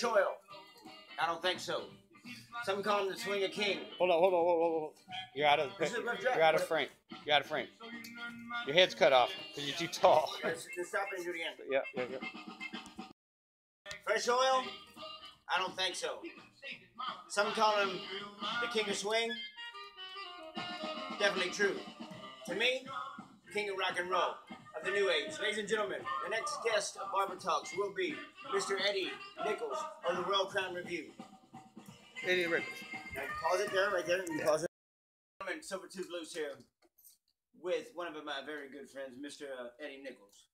Oil. I don't think so. Some call him the Swinger King. Hold on. You're out of frame. You're out of frame. Your head's cut off because you're too tall. Let's stop and do it again. Yeah. Fresh Oil? I don't think so. Some call him the King of Swing. Definitely true. To me, King of Rock and Roll of the New Age. Ladies and gentlemen, the next guest of Barber Talks will be Mr. NIchols of the Royal Crown Review. Eddie Nichols. Now pause it there, right there. Yeah. Pause it. Silvertooth Loos here with one of my very good friends, Mr. NIchols.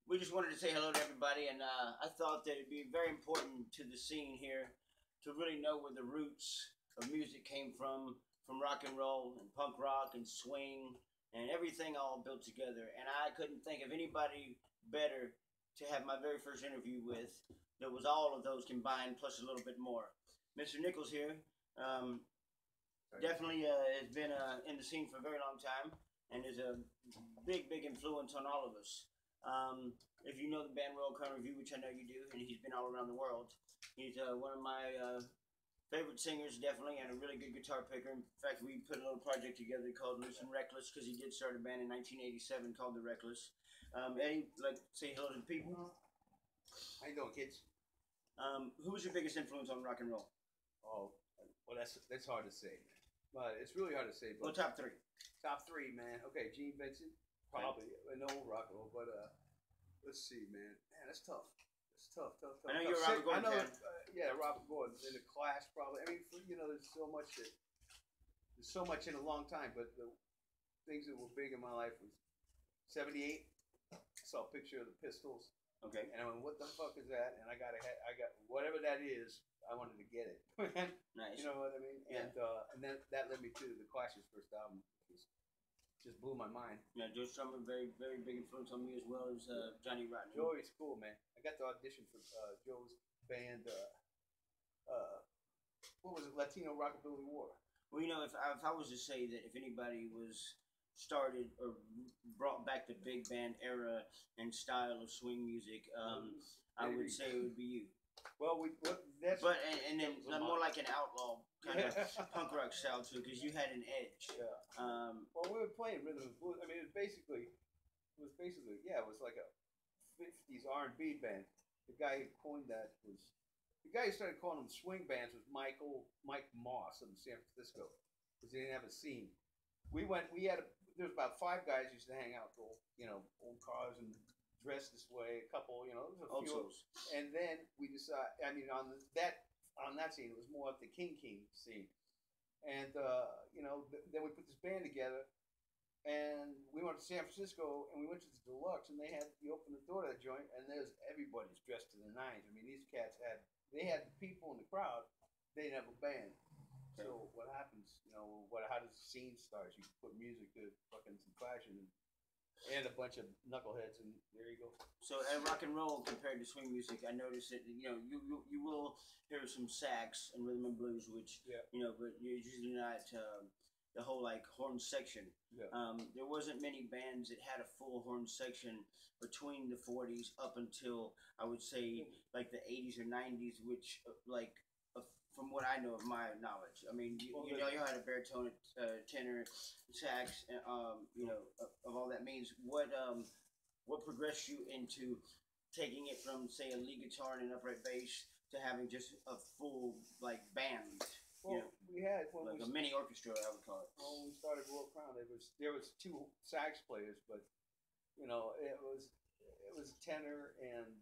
We just wanted to say hello to everybody, and I thought that it'd be very important to the scene here to really know where the roots of music came from rock and roll and punk rock and swing and everything all built together. And I couldn't think of anybody better to have my very first interview with that was all of those combined plus a little bit more. Mr. Nichols here definitely has been in the scene for a very long time and is a big influence on all of us. If you know the band Royal Crown Review, which I know you do, and he's been all around the world, he's one of my favorite singers, definitely, and a really good guitar picker. In fact, we put a little project together called Loos and Reckless because he did start a band in 1987 called The Reckless. Eddie, like, say hello to the people. How you doing, kids? Who was your biggest influence on rock and roll? Oh, well, that's hard to say, but it's really hard to say. But well, top three. Top three, man. Okay, Gene Vincent, probably. I know rock and roll, but let's see, man. Man, that's tough. It's tough. I know you're Robert Gordon. I know, yeah, Robert Gordon in the Clash, probably. I mean, there's so much in a long time, but the things that were big in my life was '78. I saw a picture of the Pistols. Okay. And I went, what the fuck is that? And I got whatever that is. I wanted to get it. Nice. You know what I mean? Yeah. And then that led me to the Clash's first album, which just blew my mind. Yeah, Joe Strummer, very big influence on me as well as Johnny Rotten. Joey's cool, man. I got to audition for Joe's band. What was it? Latino Rockabilly War. Well, you know, if I was to say that if anybody was started or brought back the big band era and style of swing music, I would say it would be you. Well, that's and then more like an outlaw kind of punk rock style too, because you had an edge. Yeah. Well, we were playing rhythm and blues. I mean, it was basically it was like a '50s R&B band. The guy who coined that was the guy who started calling them swing bands was Mike Moss in San Francisco, because they didn't have a scene. There was about 5 guys who used to hang out, old cars and dress this way. A couple, there was a few. And then we decided. I mean, on that scene, it was more of the King scene. And then we put this band together, and we went to San Francisco, and we went to the Deluxe, and you open the door to that joint, and everybody's dressed to the nines. I mean, these cats had people in the crowd. They didn't have a band. So what happens? How does the scene start? You put music to fucking some fashion and a bunch of knuckleheads, and there you go. So at rock and roll compared to swing music, I noticed that you will hear some sax and rhythm and blues, which but you're usually not the whole like horn section. Yeah. There wasn't many bands that had a full horn section between the 40s up until I would say like the 80s or 90s, which from what I know of my knowledge, I mean, you had a baritone, tenor, sax, of all that means. What progressed you into taking it from, say, a lead guitar and an upright bass to having just a full band? Well, we had a mini orchestra, I would call it. When we started Royal Crown, there was 2 sax players, but it was tenor and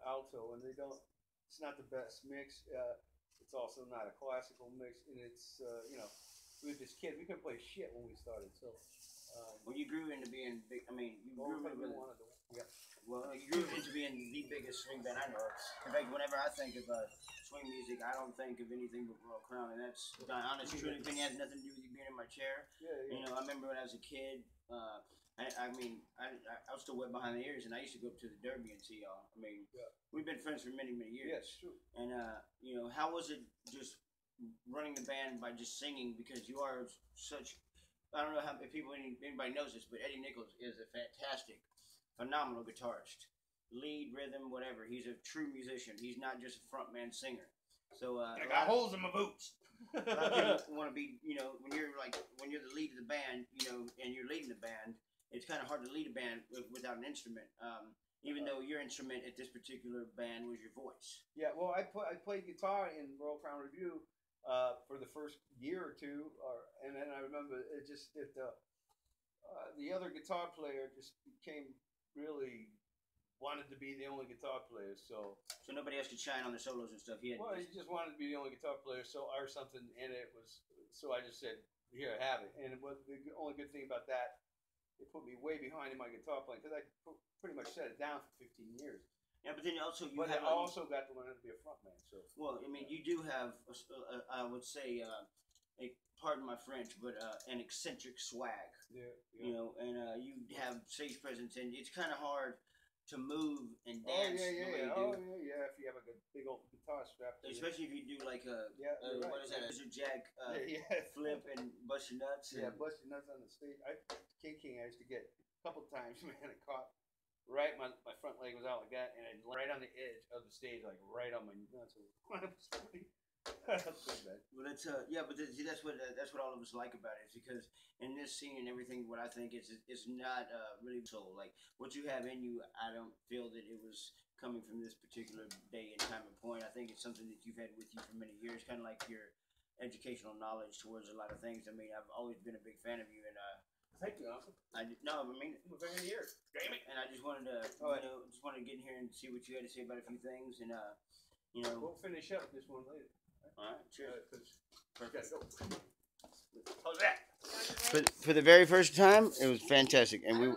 alto, and it's not the best mix. It's also not a classical mix, and it's we were just kids. We couldn't play shit when we started. So, well, you grew into being big. I mean, you grew into being the biggest swing band I know of. In fact, whenever I think of swing music, I don't think of anything but Royal Crown, and that's the honest truth. It has nothing to do with you being in my chair. Yeah. I remember when I was a kid. I was still wet behind the ears, and I used to go up to the Derby and see y'all. I mean, we've been friends for many years. Yes, true. And how was it just running the band by just singing? Because you are such. I don't know if anybody knows this, but NIchols is a phenomenal guitarist. lead, rhythm, whatever. He's a true musician. He's not just a frontman singer. So I got holes in my boots. a lot of people want to be, you know, when you're the lead of the band, you know, and you're leading the band, it's kind of hard to lead a band without an instrument. Even though your instrument at this particular band was your voice. Yeah, well, I played guitar in Royal Crown Review for the first year or two, and then I remember the other guitar player just became really wanted to be the only guitar player, so nobody else could shine on the solos and stuff. He just wanted to be the only guitar player, or something, and so I just said, here, have it. And the only good thing about that, it put me way behind in my guitar playing because I pretty much set it down for 15 years. Yeah, but then also I also got to learn how to be a frontman. So well, I mean, you do have, I would say, pardon my French, but an eccentric swag. Yeah. You know, and you have stage presence, and it's kind of hard to move and dance. Oh yeah. If you have a big old guitar strap, especially if you do like what is that? A jack flip and bust your nuts. Yeah, bust your nuts on the stage. King, I used to get a couple times, man. It caught right. My front leg was out like that, and it right on the edge of the stage, like right on my nuts. That's pretty bad. Well, that's but see, that's what all of us like about it. Is because in this scene and everything, what I think is it's not really soul. Like what you have in you, I don't feel that it was coming from this particular day and time and point. I think it's something that you've had with you for many years, kind of like your educational knowledge towards a lot of things. I mean, I've always been a big fan of you, and thank you, Uncle. I mean, I'm a fan here. Damn it! And I just wanted to, just wanted to get in here and see what you had to say about a few things, and you know, we'll finish up this one later. All right, cheers. Perfect. How's that? For the very first time, it was fantastic, and